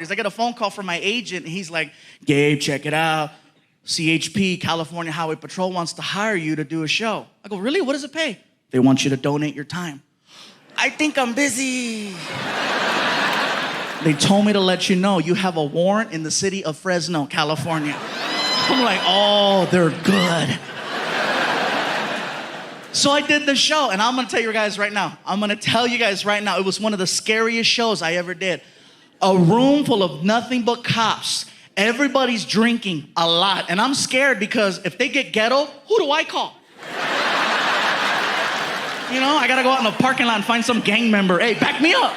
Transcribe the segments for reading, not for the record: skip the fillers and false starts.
because I get a phone call from my agent, and he's like, Gabe, check it out. CHP, California Highway Patrol, wants to hire you to do a show. I go, really? What does it pay? They want you to donate your time. I think I'm busy. They told me to let you know you have a warrant in the city of Fresno, California. I'm like, oh, they're good. So I did the show, and I'm gonna tell you guys right now. It was one of the scariest shows I ever did. A room full of nothing but cops. Everybody's drinking a lot, and I'm scared because if they get ghetto, who do I call? You know, I gotta go out in the parking lot and find some gang member. Hey, back me up.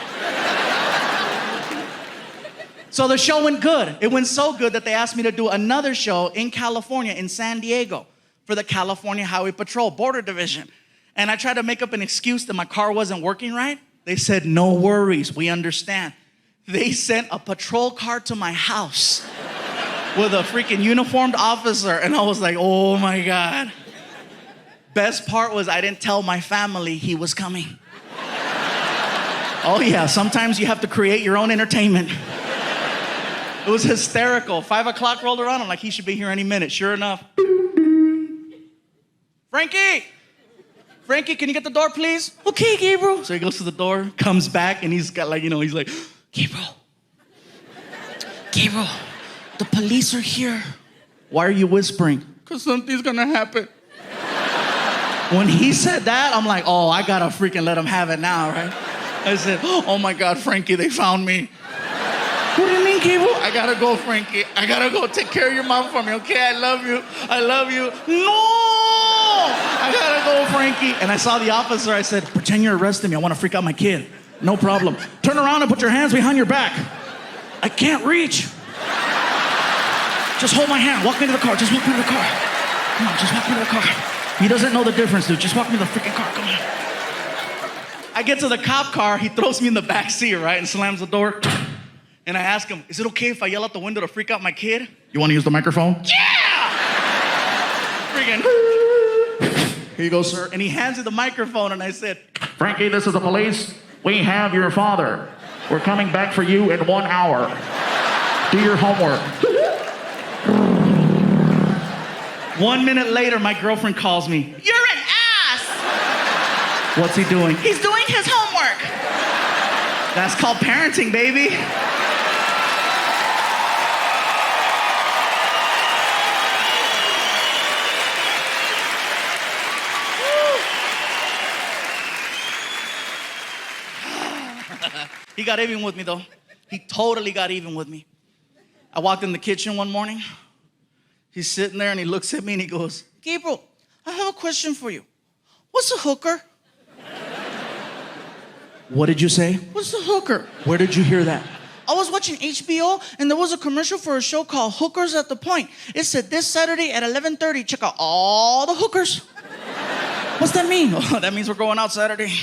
So the show went good. It went so good that they asked me to do another show in California, in San Diego, for the California Highway Patrol Border Division. And I tried to make up an excuse that my car wasn't working right. They said, no worries, we understand. They sent a patrol car to my house with a freaking uniformed officer, and I was like, oh my God. Best part was I didn't tell my family he was coming. Oh yeah, sometimes you have to create your own entertainment. It was hysterical. 5 o'clock rolled around, I'm like, he should be here any minute. Sure enough. Frankie, can you get the door, please? Okay, Gabriel. So he goes to the door, comes back, and he's got like, he's like, Gabriel, the police are here. Why are you whispering? Because something's gonna happen. When he said that, I'm like, oh, I gotta freaking let him have it now, right? I said, oh my God, Frankie, they found me. What do you mean, Gabriel? I gotta go, Frankie. I gotta go take care of your mom for me, okay? I love you. No! I gotta go, Frankie. And I saw the officer. I said, pretend you're arresting me. I wanna freak out my kid. No problem. Turn around and put your hands behind your back. I can't reach. Just hold my hand. Walk me to the car. Just walk me to the car. Come on, just walk me to the car. He doesn't know the difference, dude. Just walk me to the freaking car. Come on. I get to the cop car. He throws me in the back seat, right, and slams the door. And I ask him, is it okay if I yell out the window to freak out my kid? You want to use the microphone? Yeah! Freaking. Here you go, sir. And he hands me the microphone, and I said, Frankie, this is the police. We have your father. We're coming back for you in 1 hour. Do your homework. 1 minute later, my girlfriend calls me. You're an ass! What's he doing? He's doing his homework. That's called parenting, baby. He got even with me, though. He totally got even with me. I walked in the kitchen one morning. He's sitting there, and he looks at me, and he goes, Gabriel, I have a question for you. What's a hooker? What did you say? What's a hooker? Where did you hear that? I was watching HBO, and there was a commercial for a show called Hookers at the Point. It said, this Saturday at 11:30, check out all the hookers. What's that mean? Oh, that means we're going out Saturday.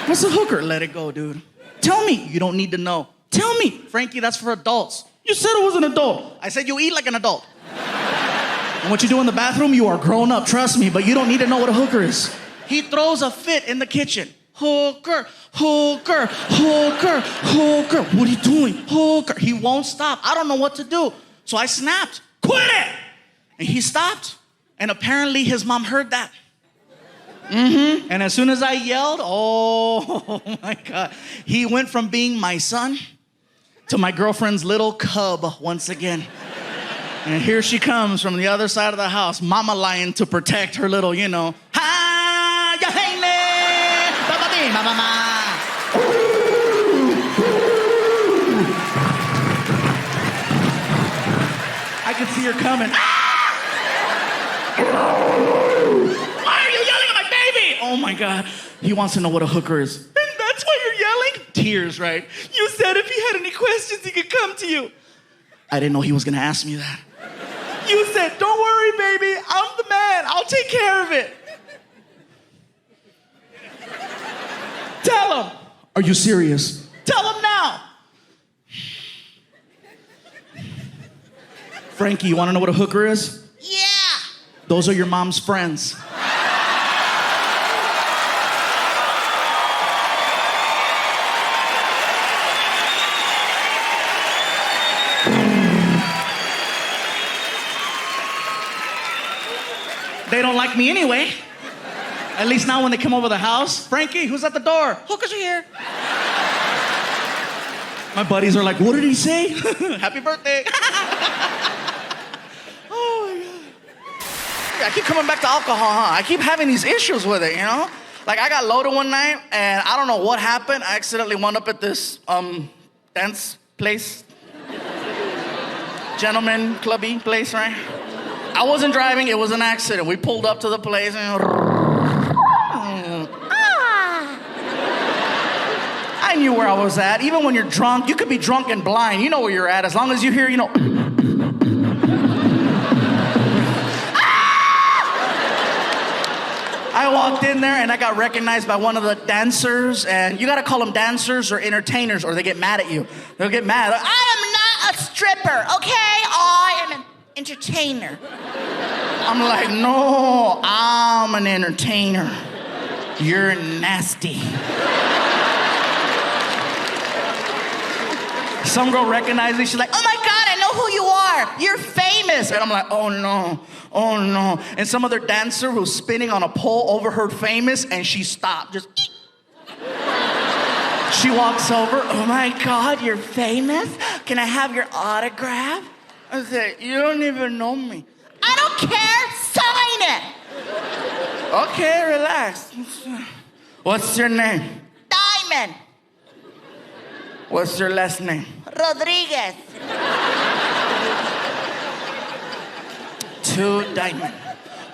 What's a hooker? Let it go, dude. Tell me. You don't need to know. Tell me. Frankie, that's for adults. You said it was an adult. I said you eat like an adult. And what you do in the bathroom, you are grown up, trust me, but you don't need to know what a hooker is. He throws a fit in the kitchen. Hooker, hooker, hooker, hooker. What are you doing? Hooker. He won't stop. I don't know what to do. So I snapped. Quit it! And he stopped. And apparently his mom heard that. Mm-hmm. And as soon as I yelled, oh my God, he went from being my son to my girlfriend's little cub once again. And here she comes from the other side of the house, mama lion to protect her little, ha, ya hey me, ba-ba-dee, ma-ma-ma. I could see her coming. Oh my God, he wants to know what a hooker is. And that's why you're yelling? Tears, right? You said if he had any questions, he could come to you. I didn't know he was gonna ask me that. You said, don't worry, baby, I'm the man, I'll take care of it. Tell him. Are you serious? Tell him now. Frankie, you wanna know what a hooker is? Yeah. Those are your mom's friends. like me anyway. At least now when they come over the house, Frankie, who's at the door? Hookers are here. My buddies are like, what did he say? Happy birthday. Oh my God. I keep coming back to alcohol, huh? I keep having these issues with it, you know? Like I got loaded one night and I don't know what happened. I accidentally wound up at this dance place. Gentleman clubby place, right? I wasn't driving, it was an accident. We pulled up to the place and I knew where I was at. Even when you're drunk, you could be drunk and blind. You know where you're at as long as you hear, you know. I walked in there and I got recognized by one of the dancers, and you gotta call them dancers or entertainers or they get mad at you. They'll get mad. I am not a stripper, okay? I am an entertainer. I'm like, no, I'm an entertainer. You're nasty. Some girl recognized me. She's like, oh my God, I know who you are. You're famous. And I'm like, oh no. And some other dancer who's spinning on a pole overheard famous and she stopped. Just. She walks over. Oh my God, you're famous? Can I have your autograph? I said, you don't even know me. I don't care. Sign it. Okay, relax. What's your name? Diamond. What's your last name? Rodriguez. To Diamond.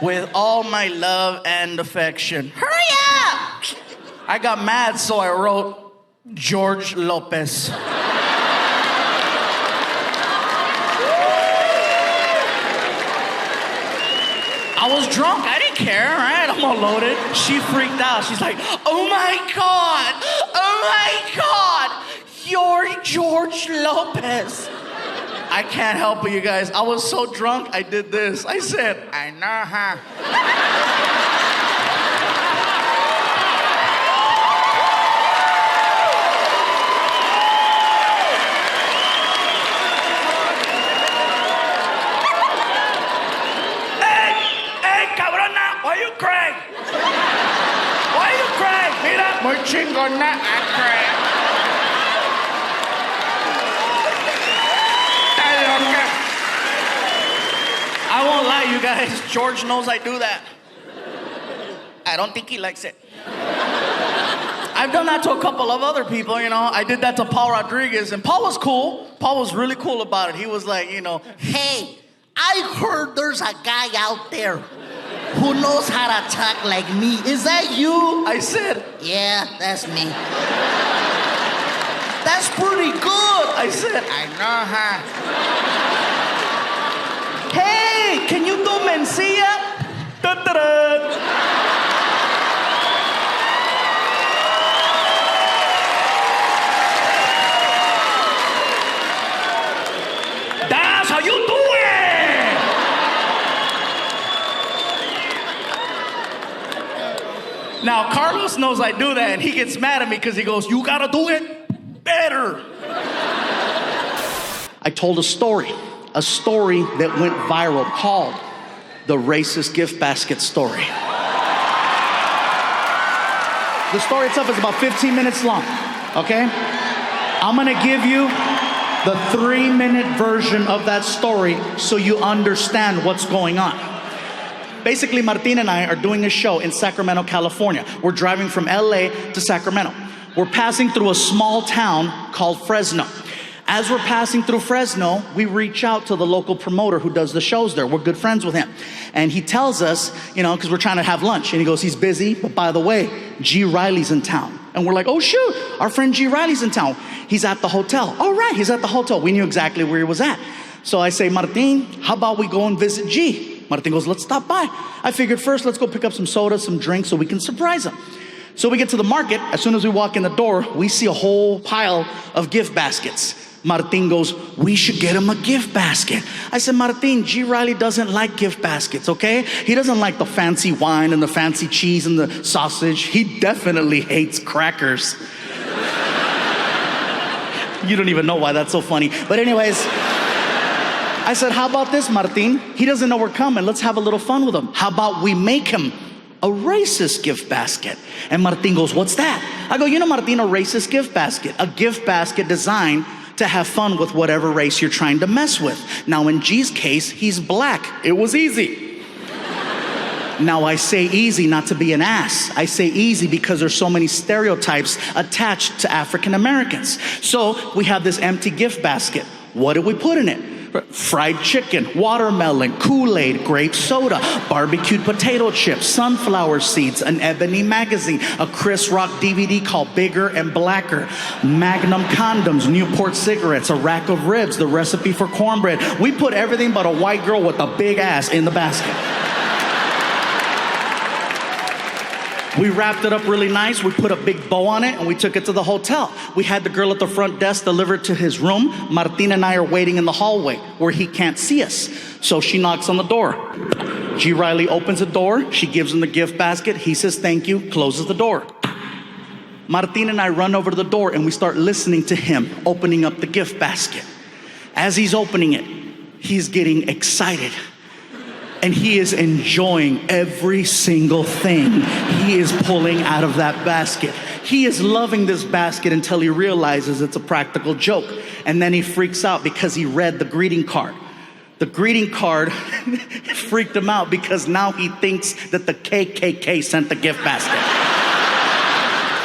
With all my love and affection. Hurry up! I got mad, so I wrote George Lopez. I was drunk. I didn't care, right? I'm all loaded. She freaked out. She's like, oh my God. Oh my God. You're George Lopez. I can't help it, you guys. I was so drunk, I did this. I said, I know, huh? Hey, cabrona, why you crying? Why you crying? Mira, muy chingona, I cry. I won't lie, you guys. George knows I do that. I don't think he likes it. I've done that to a couple of other people, you know. I did that to Paul Rodriguez, and Paul was cool. Paul was really cool about it. He was like, you know, hey, I heard there's a guy out there who knows how to talk like me. Is that you? I said, yeah, that's me. That's pretty good. I said, I know, huh? Hey, can you do Mencia? Da-da-da. That's how you do it. Now, Carlos knows I do that, and he gets mad at me because he goes, you gotta do it better. I told a story that went viral called the racist gift basket story. The story itself is about 15 minutes long, okay? I'm gonna give you the 3-minute version of that story so you understand what's going on. Basically, Martin and I are doing a show in Sacramento, California. We're driving from LA to Sacramento. We're passing through a small town called Fresno. As we're passing through Fresno, we reach out to the local promoter who does the shows there. We're good friends with him. And he tells us, you know, because we're trying to have lunch. And he goes, he's busy, but by the way, G. Riley's in town. And we're like, oh shoot, our friend G. Riley's in town. He's at the hotel. Oh right, he's at the hotel. We knew exactly where he was at. So I say, Martin, how about we go and visit G? Martin goes, let's stop by. I figured first, let's go pick up some soda, some drinks so we can surprise him. So we get to the market. As soon as we walk in the door, we see a whole pile of gift baskets. Martin goes, we should get him a gift basket. I said, Martin, G. Riley doesn't like gift baskets, okay? He doesn't like the fancy wine and the fancy cheese and the sausage. He definitely hates crackers. You don't even know why that's so funny. But anyways, I said, how about this, Martin? He doesn't know we're coming. Let's have a little fun with him. How about we make him a racist gift basket? And Martin goes, what's that? I go, you know, Martin, a racist gift basket. A gift basket designed to have fun with whatever race you're trying to mess with. Now, in G's case, he's black. It was easy. Now, I say easy not to be an ass. I say easy because there's so many stereotypes attached to African Americans. So we have this empty gift basket. What did we put in it? Fried chicken, watermelon, Kool-Aid, grape soda, barbecued potato chips, sunflower seeds, an Ebony magazine, a Chris Rock DVD called Bigger and Blacker, Magnum condoms, Newport cigarettes, a rack of ribs, the recipe for cornbread. We put everything but a white girl with a big ass in the basket. We wrapped it up really nice. We put a big bow on it and we took it to the hotel. We had the girl at the front desk deliver it to his room. Martin and I are waiting in the hallway where he can't see us. So she knocks on the door. G. Riley opens the door. She gives him the gift basket. He says thank you, closes the door. Martin and I run over to the door and we start listening to him opening up the gift basket. As he's opening it, he's getting excited. And he is enjoying every single thing he is pulling out of that basket. He is loving this basket until he realizes it's a practical joke. And then he freaks out because he read the greeting card. The greeting card freaked him out because now he thinks that the KKK sent the gift basket.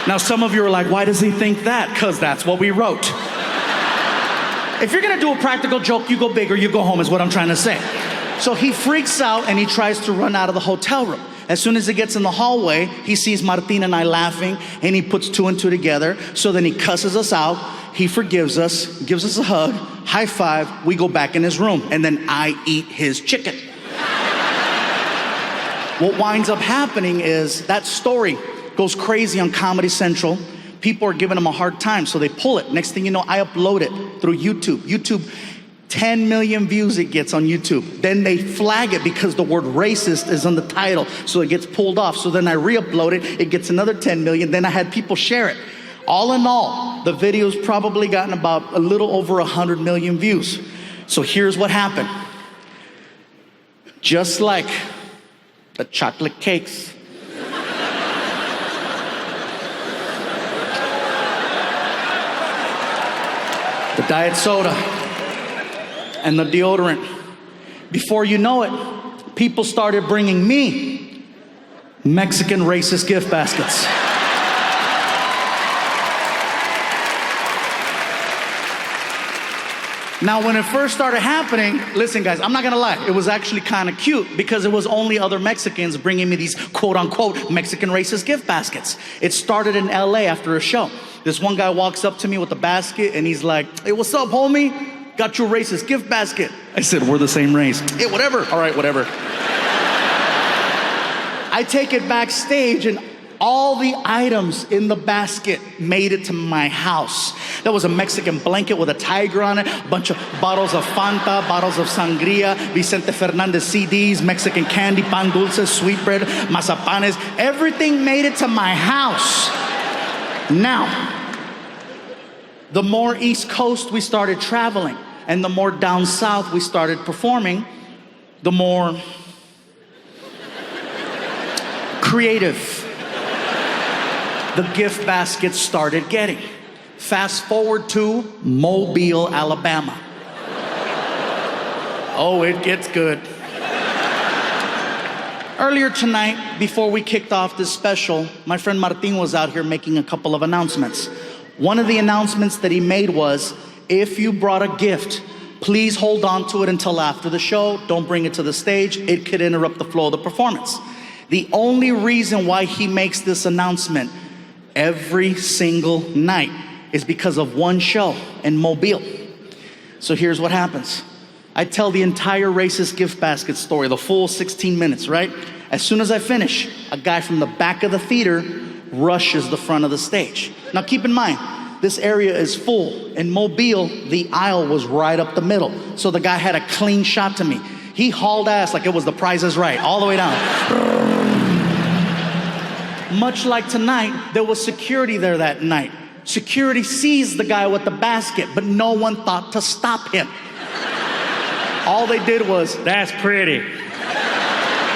Now some of you are like, why does he think that? Because that's what we wrote. If you're gonna do a practical joke, you go big or you go home is what I'm trying to say. So he freaks out and he tries to run out of the hotel room. As soon as he gets in the hallway, he sees Martin and I laughing and he puts two and two together. So then he cusses us out, he forgives us, gives us a hug, high five, we go back in his room and then I eat his chicken. What winds up happening is that story goes crazy on Comedy Central. People are giving him a hard time, so they pull it. Next thing you know, I upload it through YouTube. 10 million views it gets on YouTube. Then they flag it because the word racist is on the title, so it gets pulled off. So then I re-upload it, it gets another 10 million. Then I had people share it. All in all, the video's probably gotten about a little over 100 million views. So here's what happened. Just like the chocolate cakes, the diet soda, and the deodorant. Before you know it, people started bringing me Mexican racist gift baskets. Now, when it first started happening, listen guys, I'm not gonna lie, it was actually kind of cute because it was only other Mexicans bringing me these quote unquote Mexican racist gift baskets. It started in LA after a show. This one guy walks up to me with a basket and he's like, hey, what's up, homie? Got you a racist gift basket. I said, we're the same race. Hey, whatever. All right, whatever. I take it backstage and all the items in the basket made it to my house. There was a Mexican blanket with a tiger on it, a bunch of bottles of Fanta, bottles of sangria, Vicente Fernandez CDs, Mexican candy, pan dulces, sweetbread, mazapanes. Everything made it to my house. Now, the more East Coast we started traveling, and the more down south we started performing, the more creative the gift baskets started getting. Fast forward to Mobile, Alabama. Oh, it gets good. Earlier tonight, before we kicked off this special, my friend Martin was out here making a couple of announcements. One of the announcements that he made was, if you brought a gift, please hold on to it until after the show. Don't bring it to the stage. It could interrupt the flow of the performance. The only reason why he makes this announcement every single night is because of one show in Mobile. So here's what happens. I tell the entire racist gift basket story, the full 16 minutes, right? As soon as I finish, a guy from the back of the theater rushes the front of the stage. Now keep in mind, this area is full. In Mobile, the aisle was right up the middle. So the guy had a clean shot to me. He hauled ass like it was The Price is Right, all the way down. Much like tonight, there was security there that night. Security sees the guy with the basket, but no one thought to stop him. All they did was, That's pretty.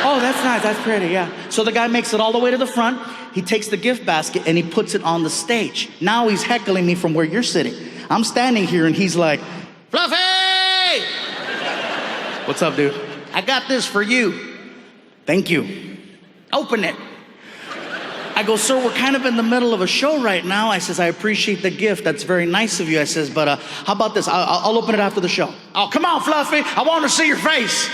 oh, that's nice, that's pretty, yeah. So the guy makes it all the way to the front. He takes the gift basket and he puts it on the stage. Now he's heckling me from where you're sitting. I'm standing here and he's like, Fluffy! What's up, dude? I got this for you. Thank you. Open it. I go, sir, we're kind of in the middle of a show right now. I says, I appreciate the gift. That's very nice of you. I says, but how about this? I'll open it after the show. Oh, come on, Fluffy. I want to see your face.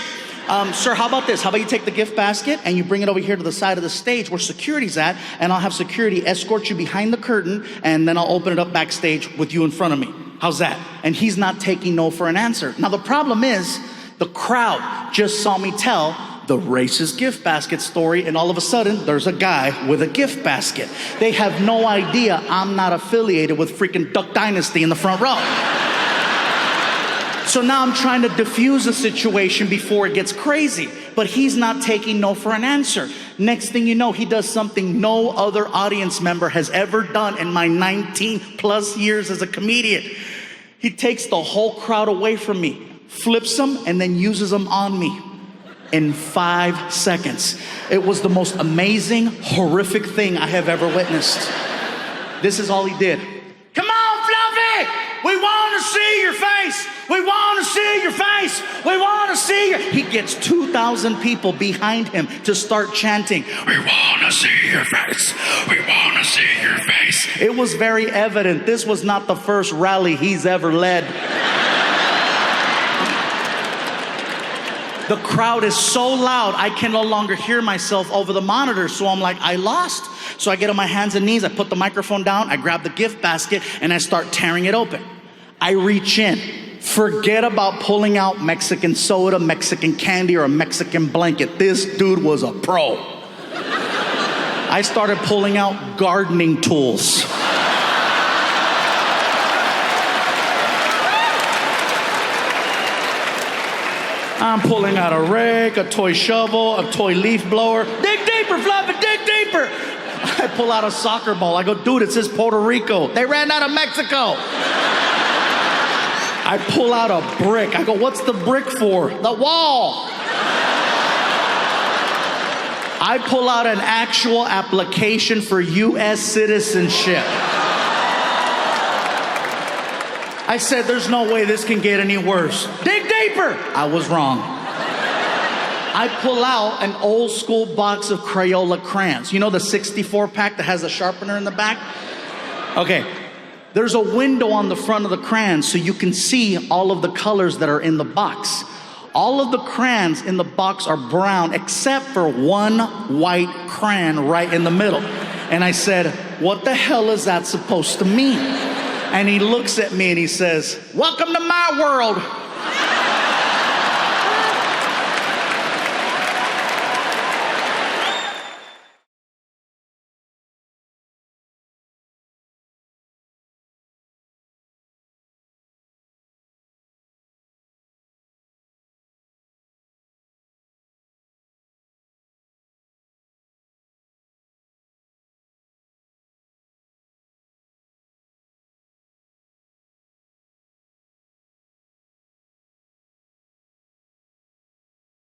Sir, how about this? How about you take the gift basket and you bring it over here to the side of the stage where security's at, and I'll have security escort you behind the curtain, and then I'll open it up backstage with you in front of me. How's that? And he's not taking no for an answer. Now, the problem is the crowd just saw me tell the racist gift basket story, and all of a sudden, there's a guy with a gift basket. They have no idea I'm not affiliated with freaking Duck Dynasty in the front row. So now I'm trying to diffuse the situation before it gets crazy. But he's not taking no for an answer. Next thing you know, he does something no other audience member has ever done in my 19 plus years as a comedian. He takes the whole crowd away from me, flips them, and then uses them on me in 5 seconds. It was the most amazing, horrific thing I have ever witnessed. This is all he did. Come on, Fluffy! We want to see your face! We want to see your face! We want to see your... He gets 2,000 people behind him to start chanting, we want to see your face! We want to see your face! It was very evident this was not the first rally he's ever led. The crowd is so loud, I can no longer hear myself over the monitor. So I'm like, I lost. So I get on my hands and knees, I put the microphone down, I grab the gift basket, and I start tearing it open. I reach in. Forget about pulling out Mexican soda, Mexican candy, or a Mexican blanket. This dude was a pro. I started pulling out gardening tools. I'm pulling out a rake, a toy shovel, a toy leaf blower. Dig deeper, Fluffy, dig deeper. I pull out a soccer ball. I go, dude, it says Puerto Rico. They ran out of Mexico. I pull out a brick. I go, what's the brick for? The wall. I pull out an actual application for U.S. citizenship. I said, there's no way this can get any worse. Dig deeper. I was wrong. I pull out an old school box of Crayola crayons. You know the 64 pack that has a sharpener in the back? Okay. There's a window on the front of the crayons so you can see all of the colors that are in the box. All of the crayons in the box are brown except for one white crayon right in the middle. And I said, what the hell is that supposed to mean? And he looks at me and he says, welcome to my world.